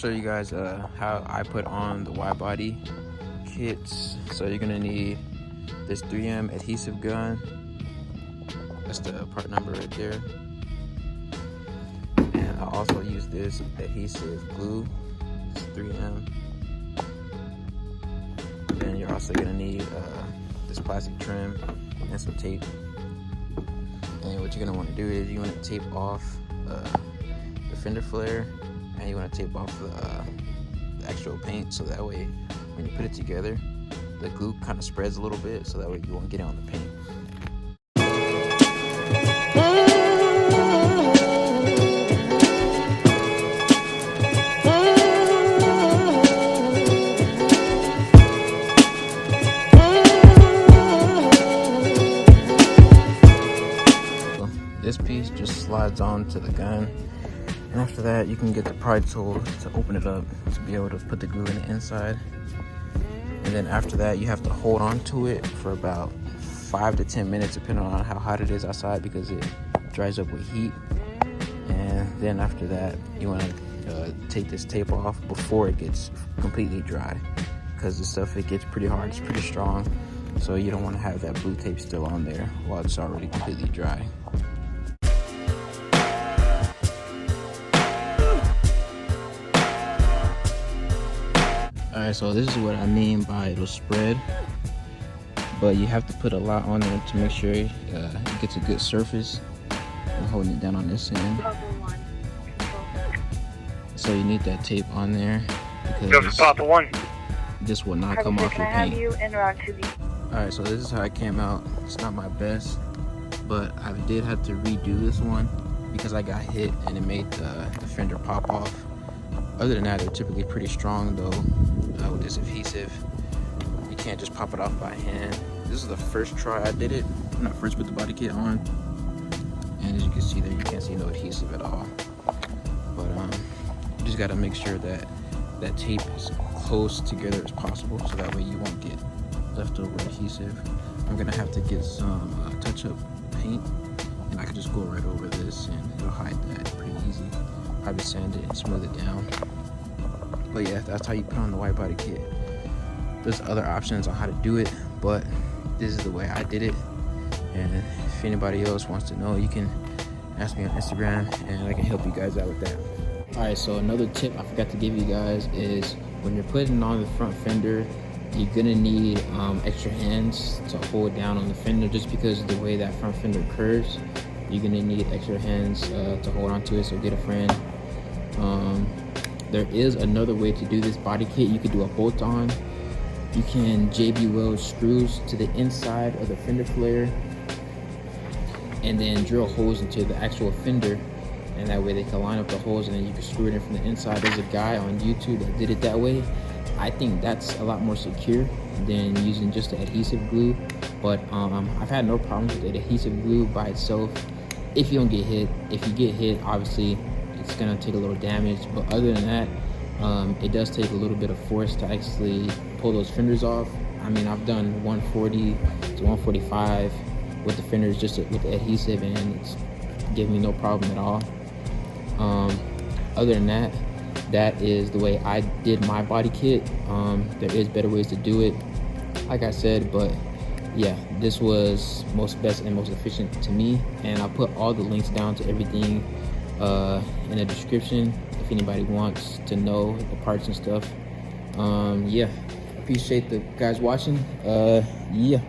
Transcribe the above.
show you guys how I put on the widebody kits. So you're gonna need this 3M adhesive gun. That's the part number right there. And I also use this adhesive glue. It's 3M. Then you're also gonna need this plastic trim and some tape. And what you're gonna want to do is you want to tape off the fender flare, and you want to tape off the actual paint, so that way when you put it together, the glue kind of spreads a little bit, so that way you won't get it on the paint. This piece just slides on to the gun, and after that you can get the pry tool to open it up to be able to put the glue in the inside. And then after that you have to hold on to it for about 5 to 10 minutes depending on how hot it is outside, because it dries up with heat. And then after that you want to take this tape off before it gets completely dry, because this stuff, it gets pretty hard, it's pretty strong, so you don't want to have that blue tape still on there while it's already completely dry. Alright, so this is what I mean by it'll spread, but you have to put a lot on there to make sure it gets a good surface. I'm holding it down on this end. So you need that tape on there, because this will not come off your paint. Alright, so this is how it came out. It's not my best, but I did have to redo this one because I got hit and it made the fender pop off. Other than that, they're typically pretty strong though. With this adhesive, you can't just pop it off by hand. This is the first try I did it when I first put the body kit on, and as you can see there, you can't see no adhesive at all. But you just got to make sure that that tape is close together as possible, so that way you won't get leftover adhesive. I'm gonna have to get some touch-up paint, and I can just go right over this and it'll hide that pretty easy. Probably sand it and smooth it down. But yeah, that's how you put on the widebody kit. There's other options on how to do it, but this is the way I did it. And if anybody else wants to know, you can ask me on Instagram and I can help you guys out with that. Alright, so another tip I forgot to give you guys is when you're putting on the front fender, you're gonna need extra hands to hold down on the fender, just because of the way that front fender curves. You're gonna need extra hands to hold on to it, so get a friend. There is another way to do this body kit. You could do a bolt on. You can JB weld screws to the inside of the fender flare and then drill holes into the actual fender, and that way they can line up the holes and then you can screw it in from the inside. There's a guy on YouTube that did it that way. I think that's a lot more secure than using just the adhesive glue, but I've had no problems with the adhesive glue by itself if you don't get hit. If you get hit, obviously it's gonna take a little damage, but other than that, it does take a little bit of force to actually pull those fenders off. I mean, I've done 140 to 145 with the fenders just with the adhesive, and it's giving me no problem at all. Other than that, that is the way I did my body kit. There is better ways to do it, like I said, but yeah, this was best and most efficient to me, and I'll put all the links down to everything in the description if anybody wants to know the parts and stuff. Yeah, appreciate the guys watching. Yeah.